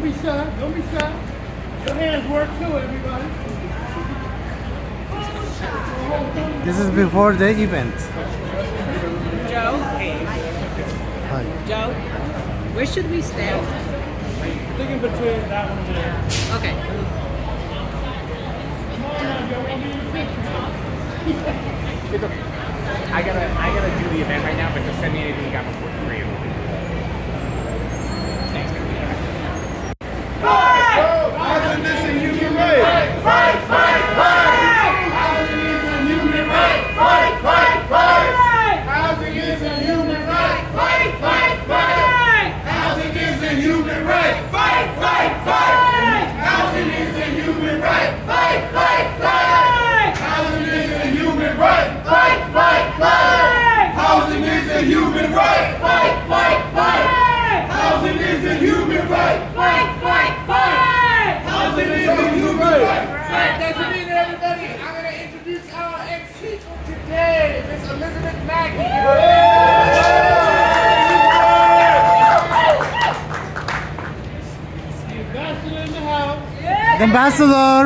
be shy. Don't be shy. Your hands work too, everybody. This is before the event. Joe? Hi. Joe? Where should we stand? I'm thinking between that one and there. Okay. Come on now, Joe. I'll be in the picture. It's okay. I gotta do the event right now, but just send me anything you got before 3 o'clock. Thanks, man. Housing is a human right. Fight, fight, fight. Housing is a human right. Fight, fight, fight. Housing is a human right. Fight, fight, fight. Housing is a human right. Fight, fight, fight. Housing is a human right. Fight, fight, fight. Housing is a human right. Fight, fight, fight. Housing is a human right. Fight, fight, fight. Housing is a human right. Fight, fight, fight. Housing is a human right. Thanks for being here, everybody. I'm going to introduce our MC for today, Miss Elizabeth Mackey. The ambassador in the house. The ambassador,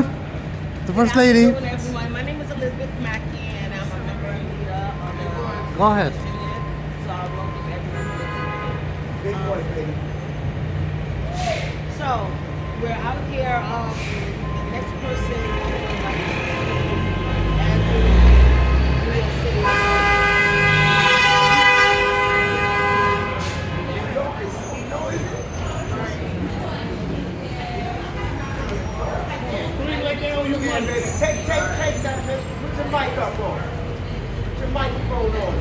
the first lady. Good afternoon, everyone. My name is Elizabeth Mackey, and I'm a member and leader of the Go ahead. So I welcome everyone. So we're out here. The next person is like Andrew, New York City. Yeah, baby. Take that, miss. Put your mic up on. Put your microphone on.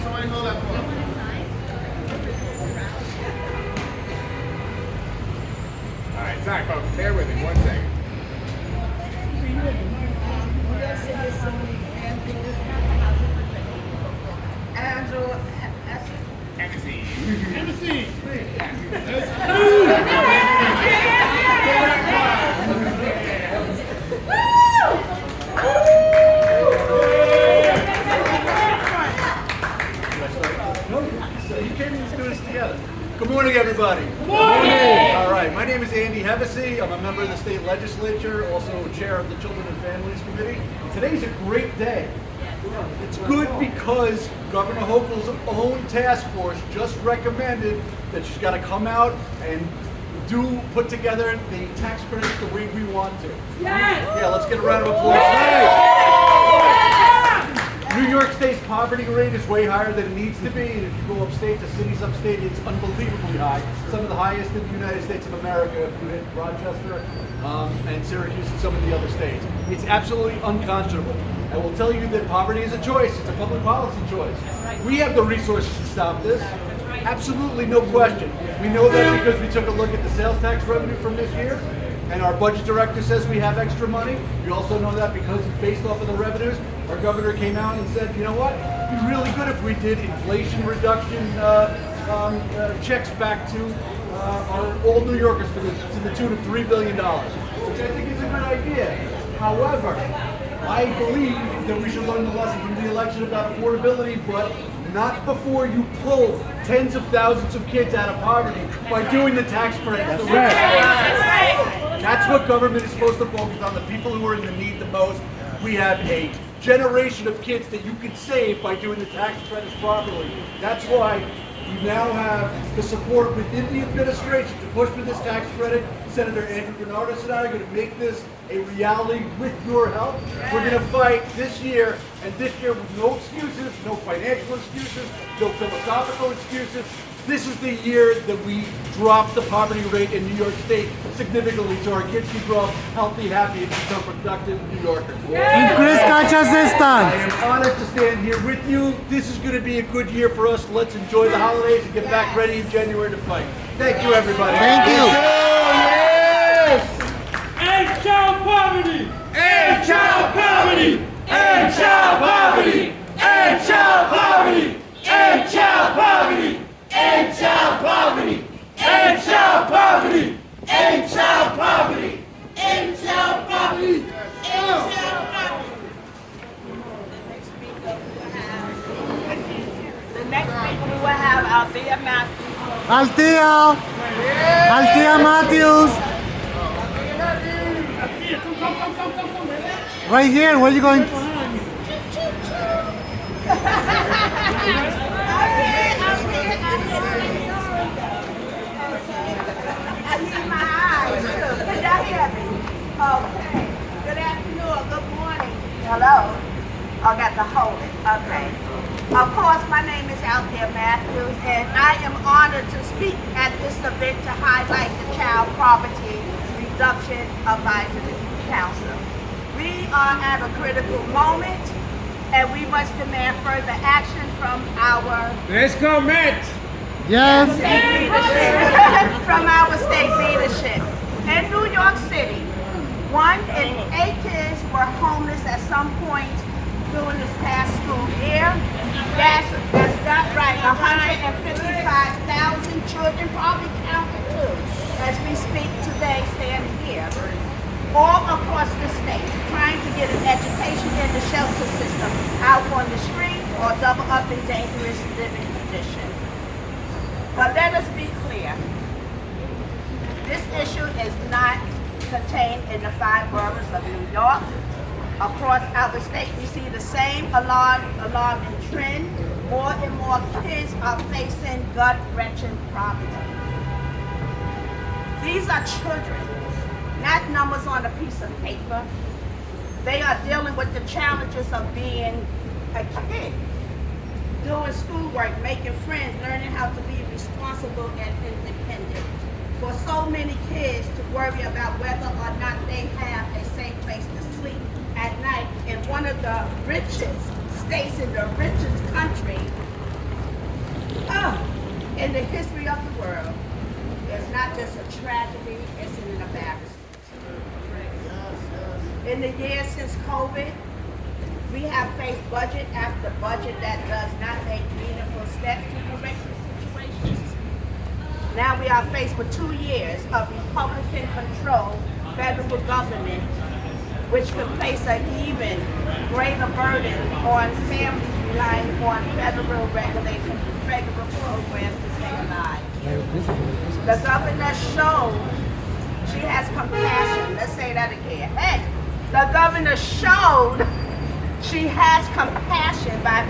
Somebody hold that phone. All right, sorry, folks. Bear with me 1 second. Andrew, Embassy. You can't even do this together. Good morning, everybody. Good morning. All right, my name is Andy Hevesy. I'm a member of the state legislature, also chair of the Children and Families Committee. Today's a great day. It's good because Governor Hochul's own task force just recommended that she's got to come out and put together the tax credits the way we want to. Yes! Yeah, let's get a round of applause. New York State's poverty rate is way higher than it needs to be, and if you go upstate to cities upstate, it's unbelievably high. Some of the highest in the United States of America, if you hit Rochester and Syracuse and some of the other states. It's absolutely unconscionable. I will tell you that poverty is a choice. It's a public policy choice. We have the resources to stop this. Absolutely no question. We know that because we took a look at the sales tax revenue from this year, and our budget director says we have extra money. We also know that because it's based off of the revenues. Our governor came out and said, you know what, it'd be really good if we did inflation reduction checks back to all New Yorkers to the tune of $3 billion, which I think is a good idea. However, I believe that we should learn the lesson from the election about affordability, but not before you pull tens of thousands of kids out of poverty by doing the tax credits. That's what government is supposed to focus on, the people who are in the need the most. We have a generation of kids that you can save by doing the tax credits properly. That's why we now have the support within the administration to push for this tax credit. Senator Andrew Bernardus and I are going to make this a reality with your help. We're going to fight this year, and this year with no excuses, no financial excuses, no philosophical excuses. This is the year that we drop the poverty rate in New York State significantly so our kids can grow up healthy, happy, and become productive New Yorkers. Increase cash I assistance. am honored to stand here with you. This is going to be a good year for us. Let's enjoy the holidays and get back ready in January to fight. Thank you, everybody. Thank you. Yes! End child poverty! End child poverty! End child poverty! End child poverty! End child poverty! End child poverty! End child poverty! End child poverty! End child poverty! End child poverty! Althea! Althea Matthews! Right here, where are you going? I need my eyes too. Can y'all hear me? Okay. Good afternoon. Good morning. Hello. I got to hold it. Okay. Of course, my name is Althea Matthews, and I am honored to speak at this event to highlight the Child Poverty Reduction Advisory Council. We are at a critical moment, and we must demand further action from our Let's go, Matt. Yes! state leadership. From our state leadership. In New York City, 1 in 8 kids were homeless at some point during this past school year. That's not right. 155,000 children, probably counted too, as we speak today, standing here, all across the state, trying to get an education in the shelter system, out on the street, or double up in dangerous living conditions. But let us be clear. This issue is not contained in the 5 boroughs of New York. Across our state, we see the same alarming trend. More and more kids are facing gut-wrenching poverty. These are children, not numbers on a piece of paper. They are dealing with the challenges of being a kid, doing schoolwork, making friends, learning how to be responsible and independent. For so many kids to worry about whether or not they have a safe place to sleep at night in one of the richest states in the richest country in the history of the world is not just a tragedy, it's an embarrassment. In the years since COVID, we have faced budget after budget that does not make meaningful steps to correct the situations. Now we are faced with 2 years of Republican-controlled federal government, which could place an even greater burden on families relying on federal regulation, federal programs to stay alive. The governor showed she has compassion. Let's say that again. Hey, the governor showed she has compassion by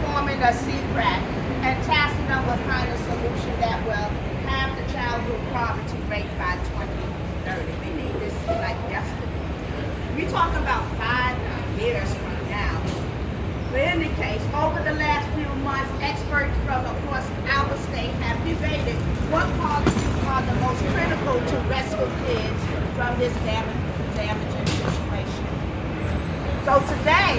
forming a CPRAC and tasking them with finding a solution that will have the childhood poverty rate by 2030. We need this like yesterday. We're talking about 5 years from now. But in any case, over the last few months, experts from across our state have debated what policies are the most critical to rescue kids from this damaging situation. So today,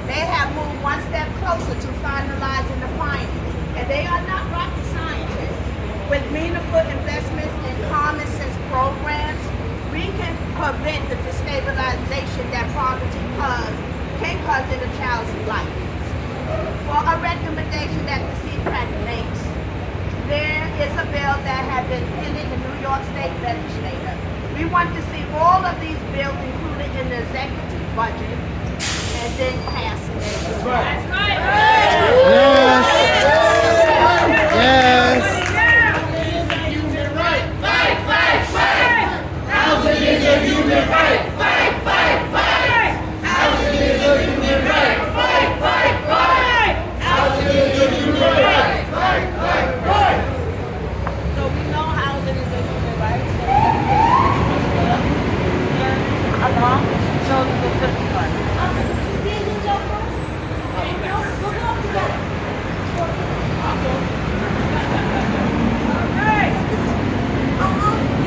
they have moved one step closer to finalizing the findings, and they are not rocket scientists. With meaningful investments in common sense programs, we can prevent the destabilization that poverty can cause in a child's life. For a recommendation that the CPRAC makes, there is a bill that has been pending the New York State Legislature. We want to see all of these bills included in the executive budget and then pass it. That's right. Yes! Yes! Human right. Fight, fight, fight. Housing is a human right. Fight, fight, fight. Housing is a human right. Fight, fight, fight. Housing is a human right. Fight, fight, fight. So we know housing is a human right. Along, so the fifth one.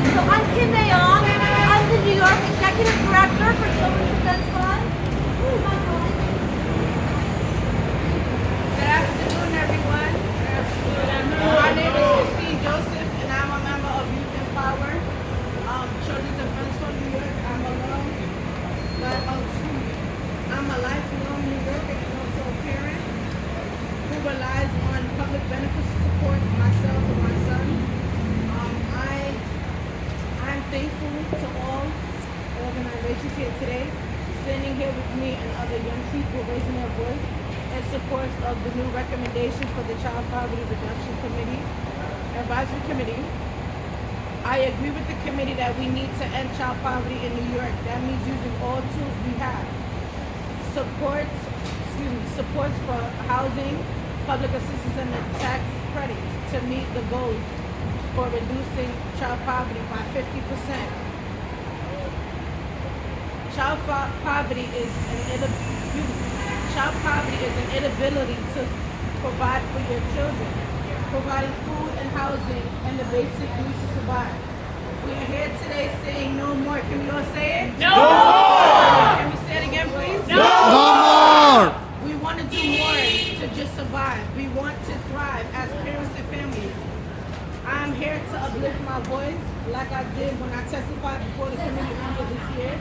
So I'm Kim Nayon. I'm the New York Executive Director for Children's Defense Fund. Good afternoon, everyone. My name is Christine Joseph, and I'm a member of Youth Empower. Children's Defense Fund New York. I'm a lifelong New Yorker and also a parent who relies on public benefits to support myself and my son. I'm thankful to all organizations here today, standing here with me and other young people raising their voice in support of the new recommendations for the Child Poverty Reduction Committee Advisory Committee. I agree with the committee that we need to end child poverty in New York. That means using all tools we have. Supports for housing, public assistance, and the tax credits to meet the goals for reducing child poverty by 50%. Child poverty is an inability to provide for your children, providing food and housing and the basic needs to survive. We are here today saying no more. Can we all say it? No more! Can we say it again, please? No more! We want to do more to just survive. We want to thrive as parents and families. I'm here to uplift my voice like I did when I testified before the committee earlier this year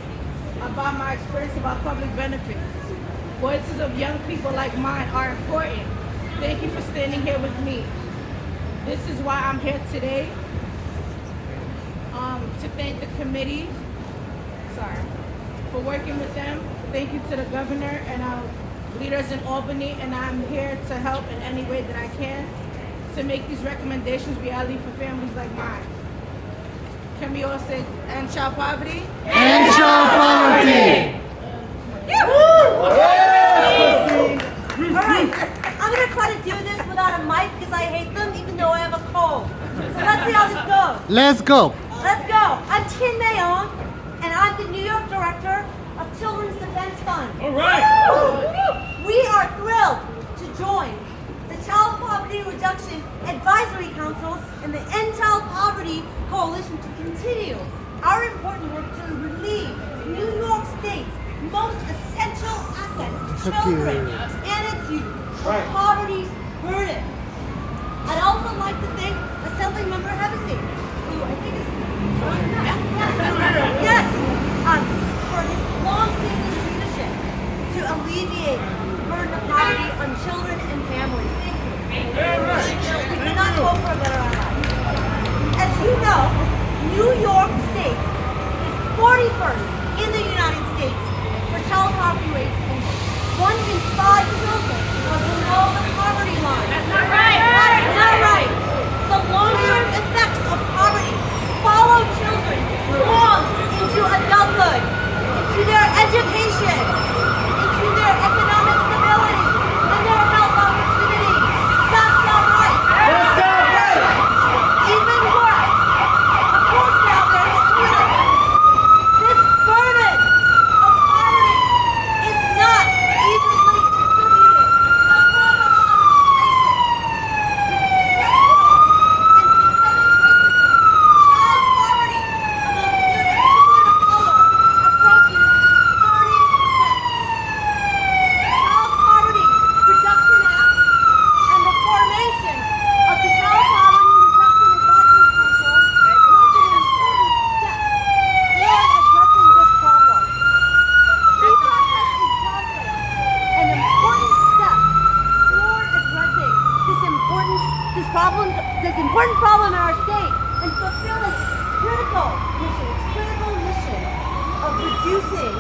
about my experience about public benefits. Voices of young people like mine are important. Thank you for standing here with me. This is why I'm here today, to thank the committee, for working with them. Thank you to the governor and our leaders in Albany, and I'm here to help in any way that I can to make these recommendations reality for families like mine. Can we all say, end child poverty? End child poverty! Alright, I'm gonna try to do this without a mic because I hate them even though I have a cold. So let's see how this goes. Let's go! Let's go. I'm Tin Mayon, and I'm the New York Director of Children's Defense Fund. All right. We are thrilled to join the Child Poverty Reduction Advisory Council and the End Child Poverty Coalition to continue our important work to relieve New York State's most essential asset, children and its youth, from poverty's burden. I'd also like to thank Assemblymember Hevesy, who I think is for his long-standing leadership to alleviate the burden of poverty on children and families. Thank you. We cannot hope for a better ally. As you know, New York State is 41st in the United States for child poverty rates, and 1 in 5 children are below the poverty line. That's not right. That's not right. The long-term effects of poverty follow children long into adulthood, into their education, into their economic stability, and their health opportunities. That's not right. That's not right. Even worse, of course now there's a cure. This burden of poverty is not evenly distributed across our this important problem in our state and fulfill its critical mission of reducing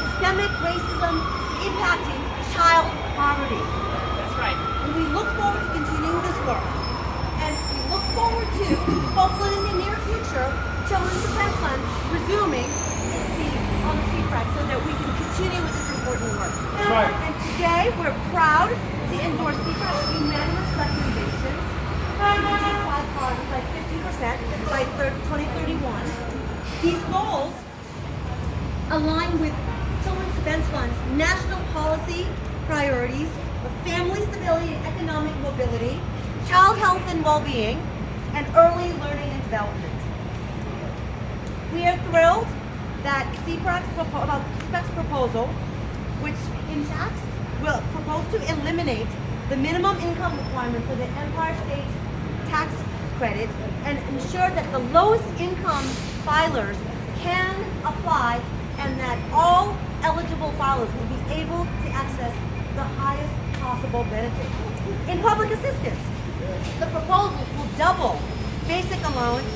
systemic racism impacting child poverty. That's right. And we look forward to continuing this work. And we look forward to, hopefully in the near future, Children's Defense Fund resuming its seat on the CPREC so that we can continue with this important work. That's right. And today we're proud to endorse CPREC's unanimous recommendation to reduce child poverty by 50% by 2031. These goals align with Children's Defense Fund's national policy priorities of family stability and economic mobility, child health and well-being, and early learning and development. We are thrilled that CPREC's proposal, which in fact will propose to eliminate the minimum income requirement for the Empire State tax credit and ensure that the lowest income filers can apply and that all eligible filers will be able to access the highest possible benefit. In public assistance, the proposals will double basic allowance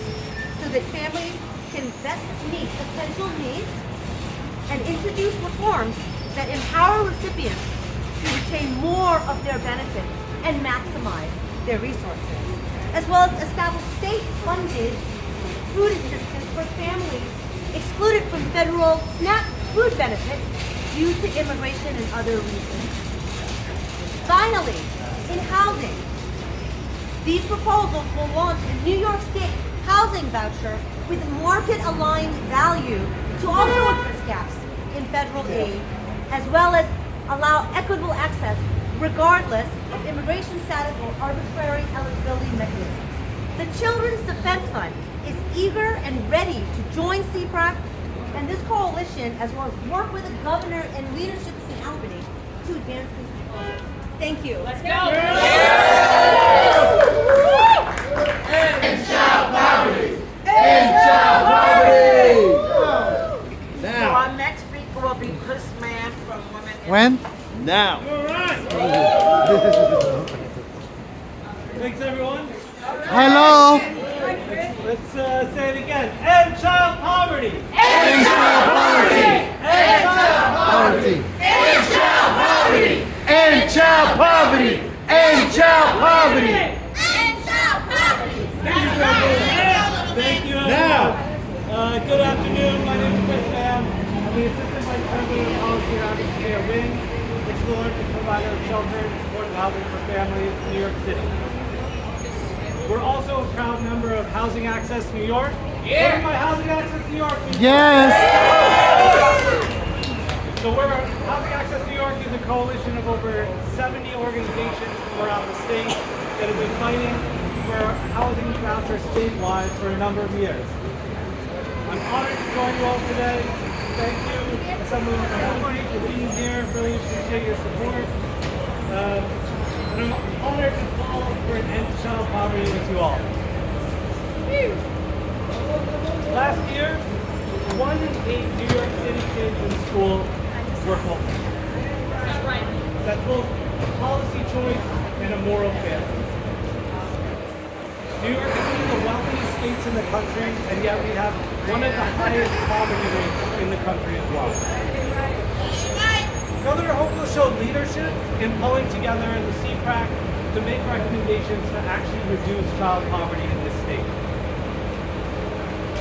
so that families can best meet essential needs and introduce reforms that empower recipients to retain more of their benefits and maximize their resources. as well as establish state-funded food assistance for families excluded from federal SNAP food benefits due to immigration and other reasons. Finally, in housing, these proposals will launch a New York State housing voucher with market-aligned value to also address gaps in federal aid, as well as allow equitable access regardless of immigration status or arbitrary eligibility mechanisms. The Children's Defense Fund is eager and ready to join CPRAC and this coalition, as well as work with the governor and leadership in Albany to advance these proposals. Thank you. Let's go. End child poverty! End child poverty! So our next speaker will be Chris Mann from Women in When? Now. Thanks, everyone. Hello. Let's say it again. End child poverty. End child poverty! End child Poverty. End child poverty! End child poverty! End child poverty! End child poverty! Thank you, everyone. Good afternoon. My name is Chris Mann. I'm the Assistant Vice President of Policy and Advocacy at WING, which is the largest provider of shelter and supportive housing for families in New York City. We're also a proud member of Housing Access New York. Yeah. What is my Housing Access New York? Yes. So Housing Access New York is a coalition of over 70 organizations from around the state that have been fighting for housing vouchers statewide for a number of years. I'm honored to join you all today. Thank you, everybody, for being here. Really appreciate your support. And I'm honored to call for an end to child poverty with you all. Last year, 1 in 8 New York City kids in school were homeless. That's right. That's both a policy choice and a moral failure. New York is one of the wealthiest states in the country, and yet we have one of the highest poverty rates in the country as well. Governor Hochul showed leadership in pulling together the CPRAC to make recommendations to actually reduce child poverty in this state.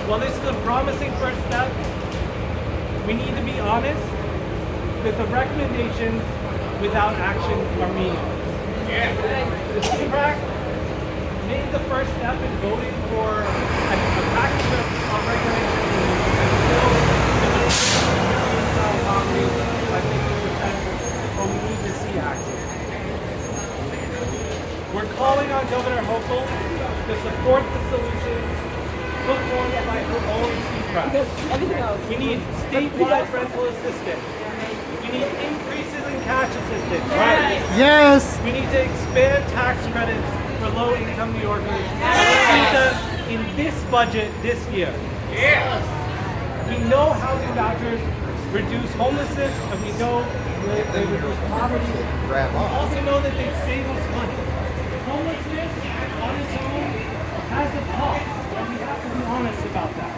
While this is a promising first step, we need to be honest that the recommendations without action are meaningless. The CPRAC made the first step in voting for a package of regulations and bills to child poverty by 50%, but we need to see action. We're calling on Governor Hochul to support the solutions put forward by her own CPRAC. We need statewide rental assistance. We need increases in cash assistance. Right. Yes. We need to expand tax credits for low-income New Yorkers. We need them in this budget this year. We know housing vouchers reduce homelessness, and we know they reduce poverty. We also know that they save us money. Homelessness on its own has a cost, and we have to be honest about that.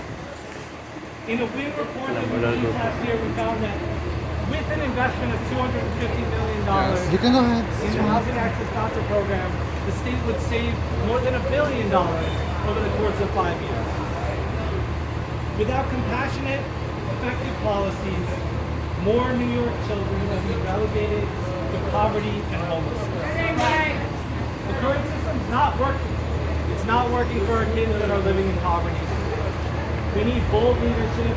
In a WING report that we released last year, we found that with an investment of $250 million You can go ahead. in the Housing Access Voucher Program, the state would save more than $1 billion over the course of 5 years. Without compassionate, effective policies, more New York children will be relegated to poverty and homelessness. The current system's not working. It's not working for our kids that are living in poverty. We need bold leadership.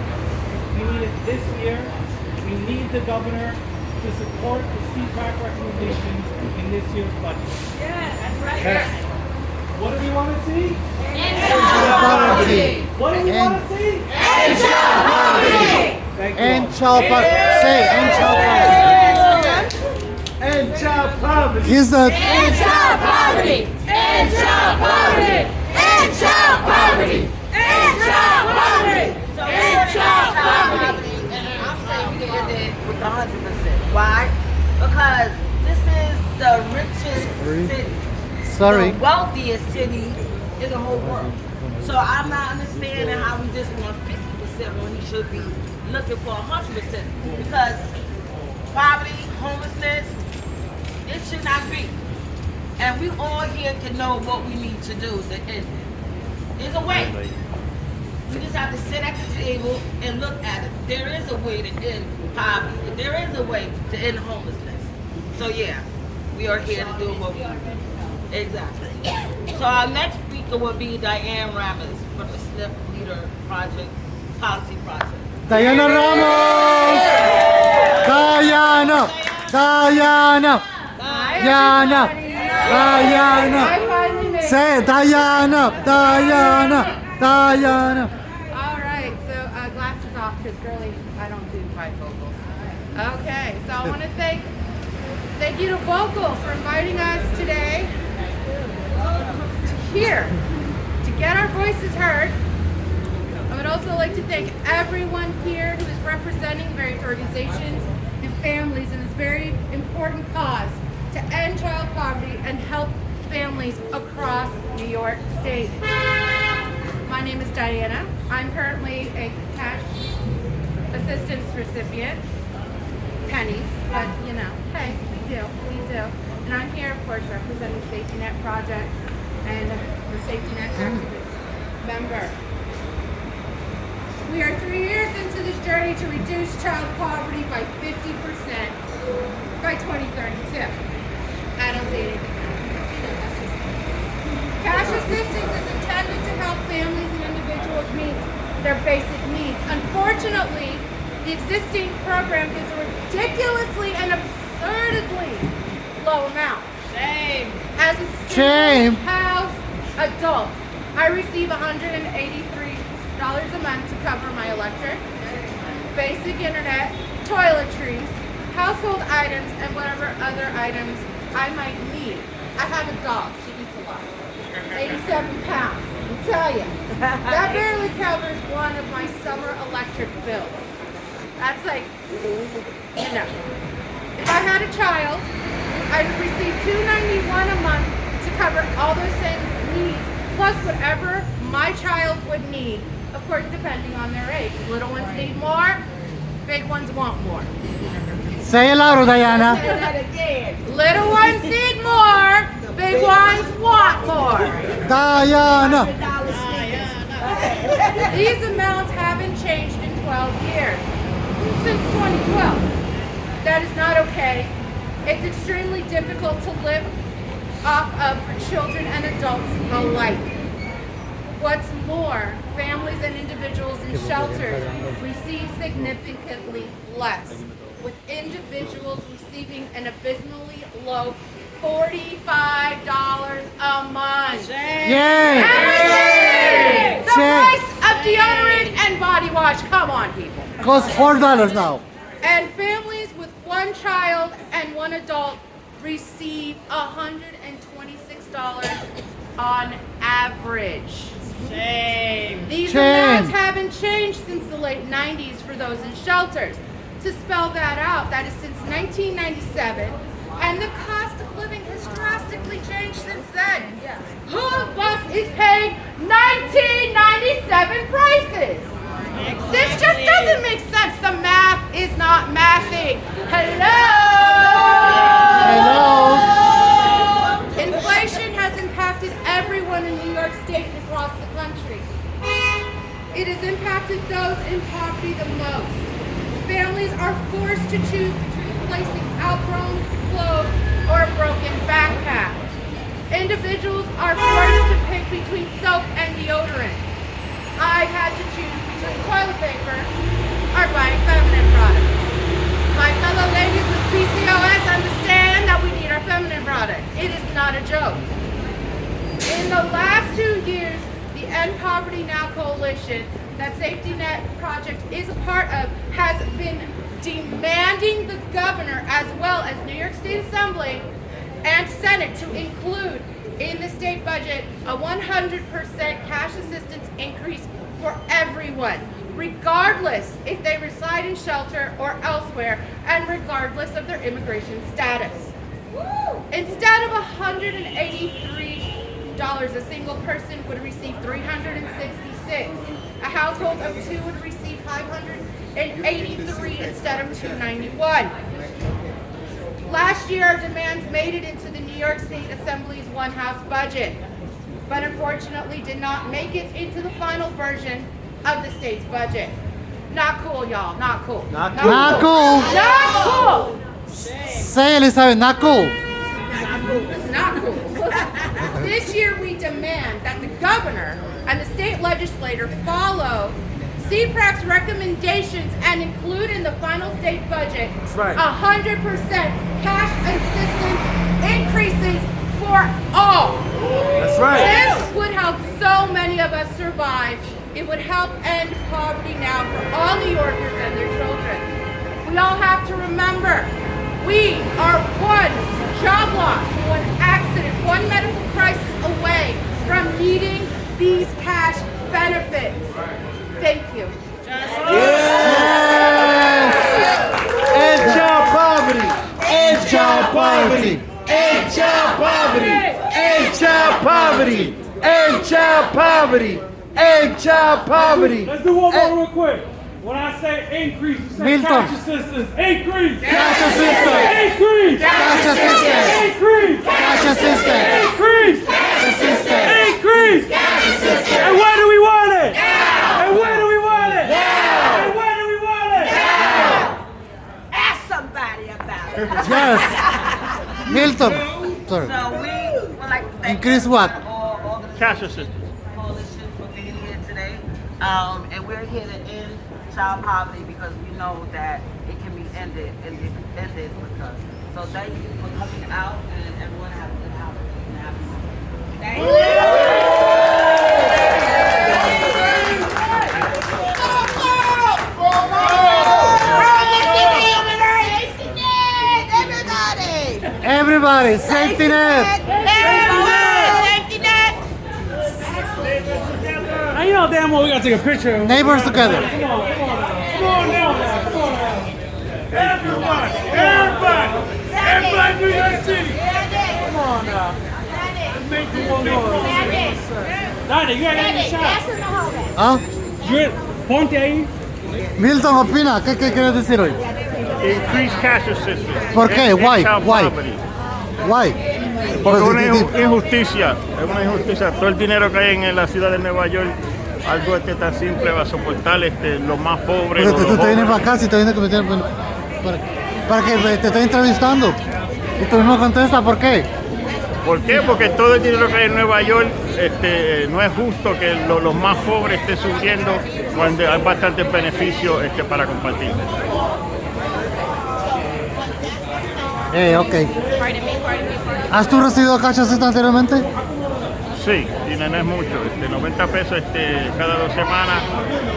We need it this year. We need the governor to support the CPRAC recommendations in this year's budget. That's right. What do we want to see? Poverty. What do we want to see? End child poverty! Thank you. End all. child poverty. Say end child poverty. End child poverty! He's the End child poverty! End child poverty! End child poverty! End child poverty! End child poverty! And I'm saying we did it with 100%. Why? Because this is the richest city. sorry. The wealthiest city in the whole world. So I'm not understanding how we just want 50% when we should be looking for 100%. Because poverty, homelessness, it should not be. And we all here can know what we need to do to end it. There's a way. We just have to sit at the table and look at it. There is a way to end poverty. There is a way to end homelessness. So yeah, we are here to do what we do. Exactly. So our next speaker will be Diane Ramos for the SNP Leader Project Policy Project. Diana Ramos! Diana! Diana! Diana! Diana! Say it, Diana! Diana! Diana! All right, so glasses off because girly, I don't do bifocals. Okay, so I want to thank you to Vocal for inviting us today to get our voices heard. I would also like to thank everyone here who is representing various organizations and families in this very important cause to end child poverty and help families across New York State. My name is Diana. I'm currently a cash assistance recipient. Pennies, but you know, hey, we do. And I'm here, of course, representing Safety Net Project and the Safety Net Activist member. We are 3 years into this journey to reduce child poverty by 50% by 2032. I don't see anything. Cash assistance is intended to help families and individuals meet their basic needs. Unfortunately, the existing program gives a ridiculously and absurdly low amount. Shame. As a single-house adult, I receive $183 a month to cover my electric, basic internet, toiletries, household items, and whatever other items I might need. I have a dog. She eats a lot. 87 pounds. I'll tell you. That barely covers one of my summer electric bills. That's like, you know. If I had a child, I would receive $291 a month to cover all those same needs, plus whatever my child would need, of course, depending on their age. Little ones need more, big ones want more. Say it louder, Diana. Say that again. Little ones need more, big ones want more. Diana! These amounts haven't changed in 12 years, since 2012. That is not okay. It's extremely difficult to live off of for children and adults alike. What's more, families and individuals in shelters receive significantly less, with individuals receiving an abysmally low $45 a month. Yay! The price of deodorant and body wash. Come on, people. Costs $4 now. And families with one child and one adult receive $126 on average. Shame. These Shame. amounts haven't changed since the late 90s for those in shelters. To spell that out, that is since 1997, and the cost of living has drastically changed since then. Who of us is paying 1997 prices? This just doesn't make sense. The math is not mathing. Hello? Inflation has impacted everyone in New York State and across the country. It has impacted those in poverty the most. Families are forced to choose between replacing outgrown clothes or a broken backpack. Individuals are forced to pick between soap and deodorant. I had to choose between toilet paper or buying feminine products. My fellow ladies with PCOS understand that we need our feminine products. It is not a joke. In the last 2 years, the End Poverty Now Coalition that Safety Net Project is a part of has been demanding the governor as well as New York State Assembly and Senate to include in the state budget a 100% cash assistance increase for everyone, regardless if they reside in shelter or elsewhere, and regardless of their immigration status. Instead of $183, a single person would receive $366. A household of 2 would receive $583 instead of $291. Last year, our demands made it into the New York State Assembly's one-house budget, but unfortunately did not make it into the final version of the state's budget. Not cool, y'all. Not cool. Not cool. Not cool. Say, Elizabeth, not cool. It's not cool. This year we demand that the governor and the state legislature follow CPRAC's recommendations and include in the final state budget 100% cash assistance increases for all. That's right. This would help so many of us survive. It would help end poverty now for all New Yorkers and their children. We all have to remember, we are one job loss, one accident, one medical crisis away from needing these cash benefits. Thank you. End child poverty. End child poverty. End child poverty. End child poverty. End child poverty. End child poverty. Let's do one more real quick. When I say increase, you say Milton. cash assistance. Increase. Cash assistance. Increase. Cash assistance. Increase. Cash assistance. Increase. Cash assistance. Increase. And where do we want it? And where do we want it? And where do we want it? Ask somebody about it. Yes. Milton. Sorry. So we would like to thank Increase what? all the Cash assistance. coalition for being here today. And we're here to end child poverty because we know that it can be ended and it ended with us. So thank you for coming out and everyone have a good holiday and happy Monday. Thank you. Everybody, safety net. Now you know damn well we gotta take a picture of him. Neighbors together. Come on now. Come on now. Everybody, everybody in New York City. Come on now. Let's make this one more. Dale, you gotta get the shot. ¿Ah? Ponte ahí. Milton, opina. ¿Qué quieres decir hoy? Increase cash assistance. ¿Por qué? End Why? child Why? poverty. Why? Porque Pues, una injusticia, es una injusticia. Todo el dinero que hay en la ciudad de Nueva York, algo tan simple va a soportar los más pobres. Porque tú los te vienes jóvenes. para acá, si te vienes a meter para que te estoy entrevistando. Y tú mismo contesta, ¿por qué? ¿Por qué? Porque todo el dinero que hay en Nueva York no es justo que los más pobres estén sufriendo cuando hay bastantes beneficios para compartir. Ok. ¿Has tú recibido cash assistance anteriormente? Sí, y no es mucho, 90 pesos cada 2 semanas.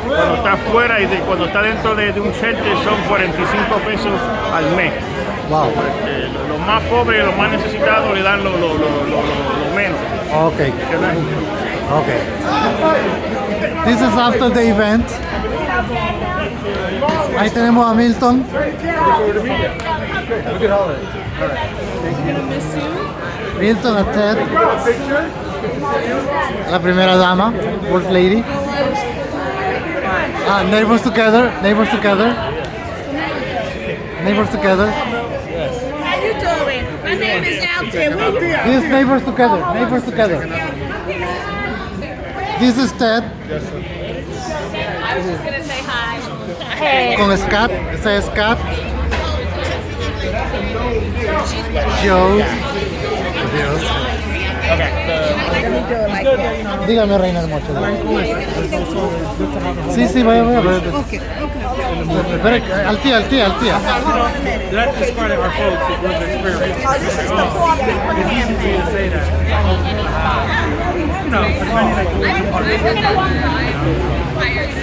Cuando está fuera y cuando está dentro de un shelter son 45 pesos al mes. Wow. Los más pobres y los más necesitados le dan lo menos. Ok. Que no es justo. Ok. This is after the event. Ahí tenemos a Milton. Good holiday. Milton, a Ted. La primera dama, First Lady. Neighbors together. Neighbors together. Neighbors together. How you doing? My name is Alton. These neighbors together. Neighbors together. This is Ted. I was just gonna say hi. Con Scott. Ese es Scott. Joe. Dios. Dígame, Reina del Mocho. Sí, vaya. Espera, al tía. That discarded our folks with lived experience. Oh, this is the poor people It's easy for you to say that. You know, as many like I'm the one prior to